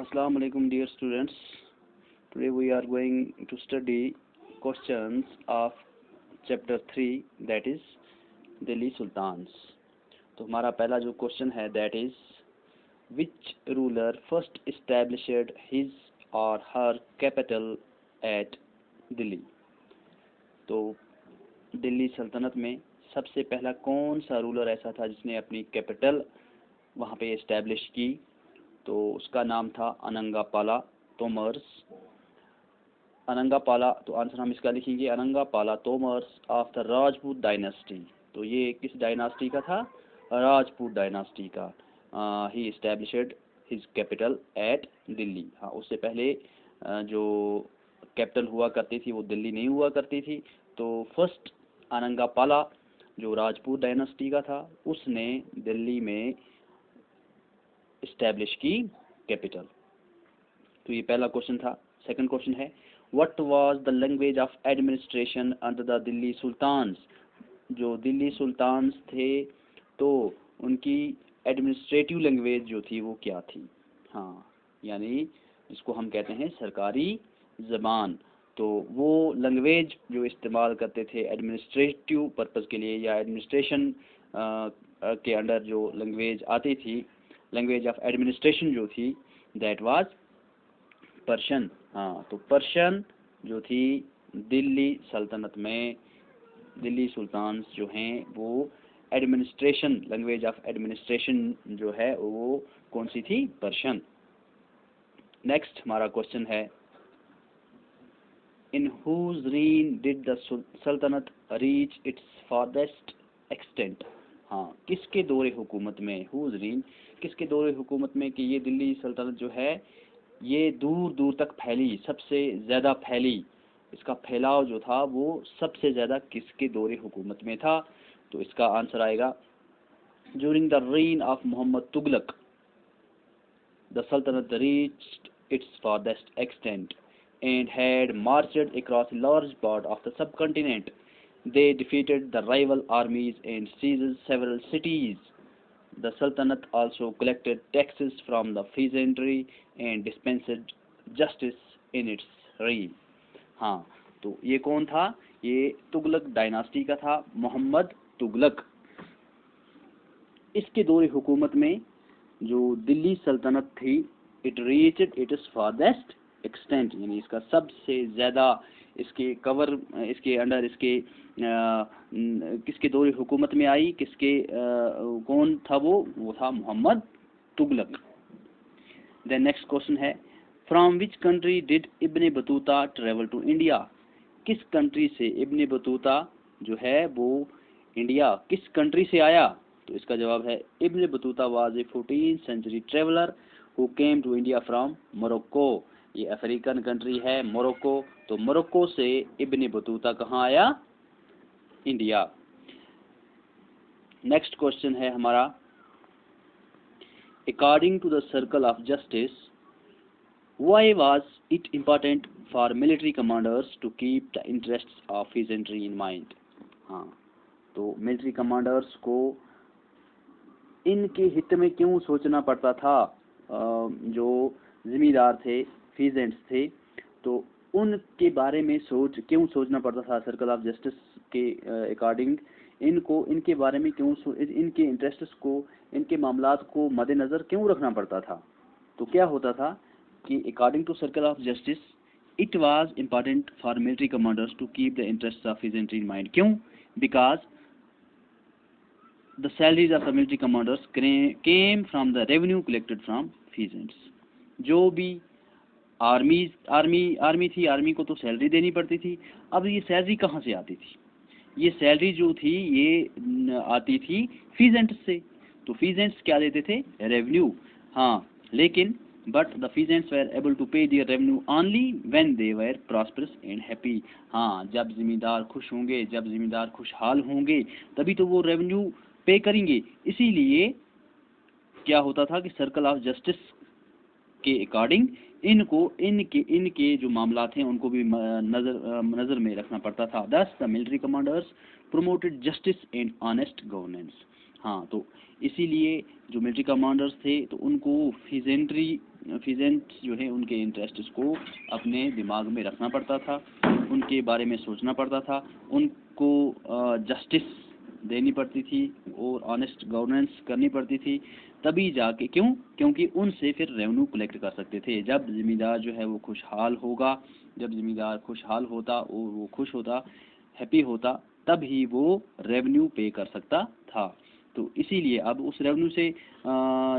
Assalamu alaikum dear students. Today we are going to study questions of chapter 3 that is Delhi Sultans. तो हमारा पहला जो question है that is which ruler first established his or her capital at Delhi. तो दिल्ली सल्तनत में सबसे पहला कौन सा रूलर ऐसा था जिसने अपनी कैपिटल वहाँ पे इस्टेब्लिश की, तो उसका नाम था अनंगापाला तोमर्स। अनंगापाला, तो आंसर हम इसका लिखेंगे अनंगापाला Tomars of the Rajput dynasty. तो ये किस डायनेस्टी का था? राजपूत डायनेस्टी का। ही established his capital eight Delhi. हाँ, उससे पहले जो कैपिटल हुआ करती थी वो दिल्ली नहीं हुआ करती थी। तो फर्स्ट अनंगापाला जो राजपूत डायनेस्टी का था उसने दिल्ली में इस्टेब्लिश की कैपिटल। तो ये पहला क्वेश्चन था। सेकंड क्वेश्चन है what was the language of administration under the Delhi sultans. जो दिल्ली सुल्तान्स थे तो उनकी एडमिनिस्ट्रेटिव लैंग्वेज जो थी वो क्या थी? हाँ, यानी जिसको हम कहते हैं सरकारी ज़बान। तो वो लैंग्वेज जो इस्तेमाल करते थे एडमिनिस्ट्रेटिव पर्पज़ के लिए या एडमिनिस्ट्रेशन के अंडर जो लैंग्वेज आती थी, लैंग्वेज ऑफ एडमिनिस्ट्रेशन जो थी दैट वाज पर्शियन। हाँ, तो पर्शियन जो थी दिल्ली सल्तनत में, दिल्ली सुल्तान्स जो हैं वो एडमिनिस्ट्रेशन, लैंग्वेज ऑफ एडमिनिस्ट्रेशन जो है वो कौन सी थी? पर्शियन। नेक्स्ट हमारा क्वेश्चन है in whose reign did the sultanate reach its farthest extent. हाँ, किसके दौरे हुकूमत में, हुज रीन किसके दौरे हुकूमत में कि ये दिल्ली सल्तनत जो है ये दूर दूर तक फैली, सबसे ज़्यादा फैली, इसका फैलाव जो था वो सबसे ज़्यादा किसके दौरे हुकूमत में था? तो इसका आंसर आएगा during the reign of Mohammad Tughlaq the सल्तनत reached it's farthest extent and had marched across a large part of the subcontinent. They defeated the rival armies and seized several cities. The Sultanate also collected taxes from the peasantry and dispensed justice in its reign. हाँ, तो ये कौन था? ये Tughlaq dynasty का था, मोहम्मद तुगलक। इसके दौरे हुकूमत में जो दिल्ली सल्तनत थी it reached it's farthest extent, यानी इसका सबसे ज़्यादा इसके कवर, इसके अंडर, इसके किसके दौरे हुकूमत में आई, किसके कौन था वो था Mohammad Tughlaq. Then next question है from which country did Ibn Battuta travel to India. किस कंट्री से इब्ने बतूता जो है वो इंडिया किस कंट्री से आया? तो इसका जवाब है Ibn Battuta was a 14th century traveller who came to India from Morocco. ये अफ्रीकन कंट्री है मोरक्को। तो मोरक्को से इब्ने बतूता कहाँ आया? इंडिया। नेक्स्ट क्वेश्चन है हमारा according to the circle of justice why was it important for military commanders to keep the interests of peasantry in mind. हाँ, तो मिलिट्री कमांडर्स को इनके हित में क्यों सोचना पड़ता था? जो जिम्मेदार थे, पीजेंट्स थे, तो उनके बारे में क्यों सोचना पड़ता था? सर्कल ऑफ जस्टिस के अकॉर्डिंग इनको इनके बारे में क्यों इनके इंटरेस्ट्स को, इनके मामलात को मद्देनज़र क्यों रखना पड़ता था? तो क्या होता था कि according to circle of justice it was important for military commanders to keep the interest of peasantry in mind. क्यों? Because the salaries of the military commanders came from the revenue collected from peasants. जो भी army थी, army को तो salary देनी पड़ती थी। अब ये सैलरी कहाँ से आती थी? ये सैलरी जो थी ये आती थी पीजेंट्स से। तो पीजेंट्स क्या देते थे? रेवेन्यू। हाँ, लेकिन but the peasants were able to पे दियर revenue only when they were prosperous and happy. हाँ, जब जिम्मेदार खुश होंगे, जब जिम्मेदार खुशहाल होंगे तभी तो वो रेवेन्यू पे करेंगे। इसीलिए क्या होता था कि सर्कल ऑफ जस्टिस के अकॉर्डिंग इनको इनके जो मामला थे उनको भी नज़र में रखना पड़ता था। दस the military commanders promoted justice and honest governance. हाँ, तो इसीलिए जो मिलिट्री कमांडर्स थे तो उनको पीजेंट्री फिजेंट्स जो है उनके इंटरेस्ट्स को अपने दिमाग में रखना पड़ता था, उनके बारे में सोचना पड़ता था, उनको जस्टिस देनी पड़ती थी और ऑनेस्ट गवर्नेंस करनी पड़ती थी, तभी जाके क्योंकि उनसे फिर रेवेन्यू कलेक्ट कर सकते थे। जब ज़मींदार जो है वो खुशहाल होगा, जब ज़मींदार खुशहाल होता और वो खुश होता, हैप्पी होता, तब ही वो रेवेन्यू पे कर सकता था। तो इसीलिए अब उस रेवेन्यू से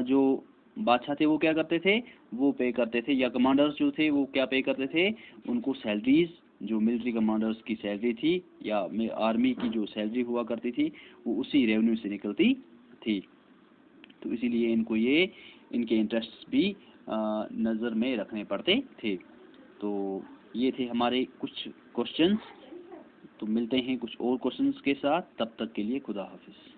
जो बादशाह थे वो क्या करते थे, वो पे करते थे, या कमांडर्स जो थे वो क्या पे करते थे, उनको सैलरीज, जो मिलिट्री कमांडर्स की सैलरी थी या आर्मी की जो सैलरी हुआ करती थी वो उसी रेवेन्यू से निकलती थी। तो इसीलिए इनको ये इनके इंटरेस्ट भी नज़र में रखने पड़ते थे। तो ये थे हमारे कुछ क्वेश्चंस। तो मिलते हैं कुछ और क्वेश्चंस के साथ, तब तक के लिए खुदा हाफिज़।